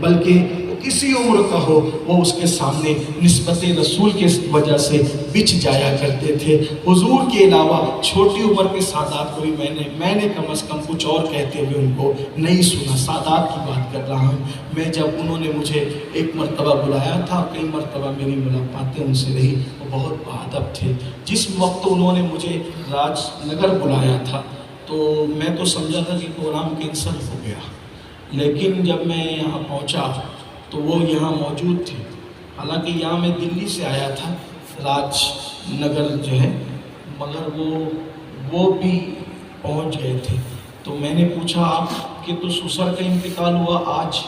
بلکہ کسی عمر کا ہو وہ اس کے سامنے نسبت رسول کے وجہ سے بچ جایا کرتے تھے۔ حضور کے علاوہ چھوٹی عمر کے سادات کو بھی میں نے کم از کم کچھ اور کہتے ہوئے ان کو نہیں سنا۔ سادات کی بات کر رہا ہوں میں، جب انہوں نے مجھے ایک مرتبہ بلایا تھا، کئی مرتبہ میری ملاقاتیں ان سے رہی، وہ بہت باادب تھے۔ جس وقت انہوں نے مجھے راج نگر بلایا تھا تو میں تو سمجھا تھا کہ پروگرام کینسل ہو گیا، لیکن جب میں یہاں پہنچا تو وہ یہاں موجود تھے۔ حالانکہ یہاں میں دلی سے آیا تھا، راج نگر جو ہے، مگر وہ بھی پہنچ گئے تھے۔ تو میں نے پوچھا آپ کہ تو سسر کا انتقال ہوا آج،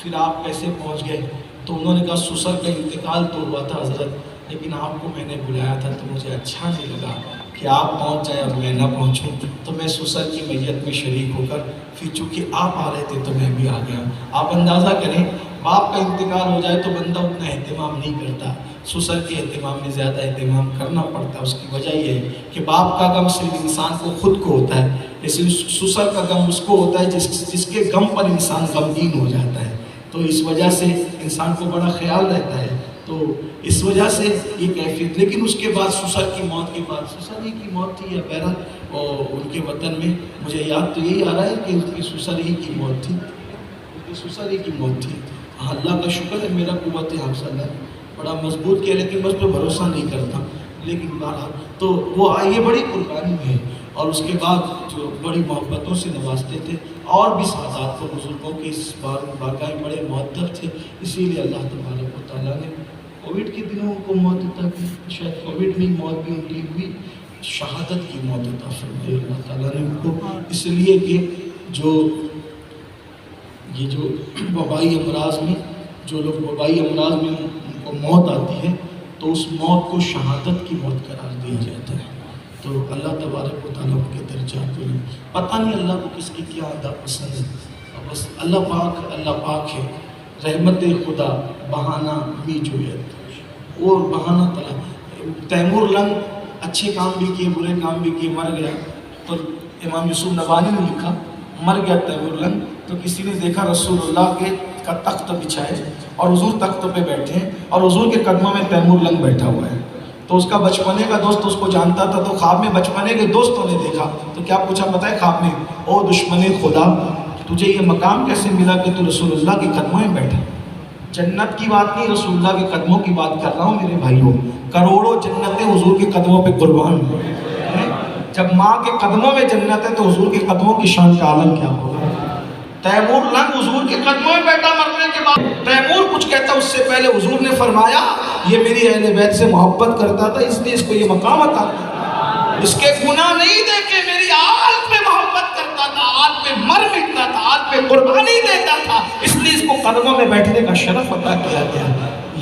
پھر آپ کیسے پہنچ گئے؟ تو انہوں نے کہا سسر کا انتقال تو ہوا تھا حضرت، لیکن آپ کو میں نے بلایا تھا تو مجھے اچھا نہیں لگا کہ آپ پہنچ جائیں اور میں نہ پہنچوں، تو میں سسر کی میت میں شریک ہو کر پھر چونکہ آپ آ رہے تھے تو میں بھی آ گیا۔ آپ اندازہ کریں باپ کا انتقال ہو جائے تو بندہ اتنا اہتمام نہیں کرتا، سسر کے اہتمام میں زیادہ اہتمام کرنا پڑتا ہے۔ اس کی وجہ یہ ہے کہ باپ کا غم صرف انسان کو خود کو ہوتا ہے، لیکن سسر کا غم اس کو ہوتا ہے جس کے غم پر انسان غمگین ہو جاتا ہے، تو اس وجہ سے انسان کو بڑا خیال رہتا ہے۔ تو اس وجہ سے یہ کیفیت، لیکن اس کے بعد سسر کی موت کے بعد، سسر ہی کی موت تھی یا بہرحال اور ان کے وطن میں مجھے یاد تو یہی آ رہا ہے کہ ان کی سسر ہی کی موت تھی، ان کی سسر ہی کی موت تھی۔ اللہ کا شکر ہے میرا قوت حافظہ ہے بڑا مضبوط کیا، لیکن میں اس پہ بھروسہ نہیں کرتا، لیکن بہرحال تو وہ آئیے بڑی قربانی ہے۔ اور اس کے بعد جو بڑی محبتوں سے نوازتے تھے، اور بھی سادات کو بزرگوں کے اس بارگاہ میں بڑے معدب تھے، اسی لیے اللہ تبارک و تعالیٰ نے کووڈ کے دنوں کو موت عطا کی، شاید کووڈ میں موت بھی ان کی ہوئی، شہادت کی موت عطا فرمائی اللہ تعالیٰ نے ان کو، اس لیے کہ یہ جو وبائی امراض میں جو لوگ وبائی امراض میں ان کو موت آتی ہے تو اس موت کو شہادت کی موت قرار دیا جاتا ہے۔ تو اللہ تبارک و تعالیٰ کے درجات میں پتہ نہیں اللہ کو کس کی کیا ادا پسند ہے، بس اللہ پاک ہے۔ رحمت خدا بہانہ می جویت، اور بہانہ طلب۔ تیمور لنگ اچھے کام بھی کیے برے کام بھی کیے، مر گیا، تو امام یوسف نبانی نے لکھا مر گیا تیمور لنگ، تو کسی نے دیکھا رسول اللہ کا تخت بچھائے اور حضور تخت پہ بیٹھے ہیں اور حضور کے قدموں میں تیمور لنگ بیٹھا ہوا ہے، تو اس کا بچپنے کا دوست اس کو جانتا تھا، تو خواب میں بچپنے کے دوستوں نے دیکھا تو کیا پوچھا پتہ ہے خواب میں، او دشمن خدا تجھے یہ مقام کیسے ملا کہ تو رسول اللہ کے قدموں میں بیٹھا؟ جنت کی بات نہیں، رسول اللہ کے قدموں کی بات کر رہا ہوں میرے بھائیوں، کروڑوں جنتیں حضور کے قدموں پہ قربان ہیں۔ جب ماں کے قدموں میں جنت ہے تو حضور کے قدموں کی شان کا عالم کیا ہوگا؟ تیمور لنگ حضور کے قدموں میں بیٹھا مرنے کے بعد، تیمور کچھ کہتا اس سے پہلے حضور نے فرمایا یہ میری اہل بیت سے محبت کرتا تھا اس لیے اس کو یہ مقام عطا کیا، اس کے گناہ نہیں دیکھے، میری آل پہ محبت کرتا تھا، آل پہ مر مٹتا تھا، آل پہ قربانی دیتا تھا، اس لیے اس کو قدموں میں بیٹھنے کا شرف عطا کیا گیا۔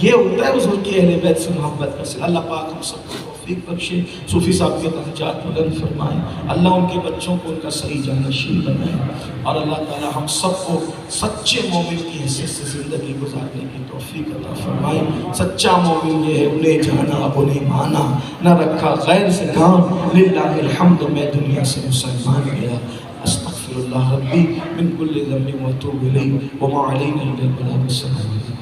یہ ہوتا ہے حضور کی اہل بیت سے محبت کا۔ اللہ پاک ہم سب کو توفیق بخشے، صوفی صاحب کے درجات بلند فرمائے، اللہ ان کے بچوں کو ان کا صحیح جانشین بنائے، اور اللہ تعالی ہم سب کو سچے مومن کی حیثیت سے زندگی گزارنے کی توفیق عطا فرمائے۔ سچا مومن یہ ہے انہیں جانا اب انہیں مانا، نہ رکھا غیر سے کام، للہ الحمد میں دنیا سے مسلمان گیا۔ استغفر اللہ ربی من کل ذنب واتوب الیہ وما علینا الا البلاغ۔ السلام علیکم۔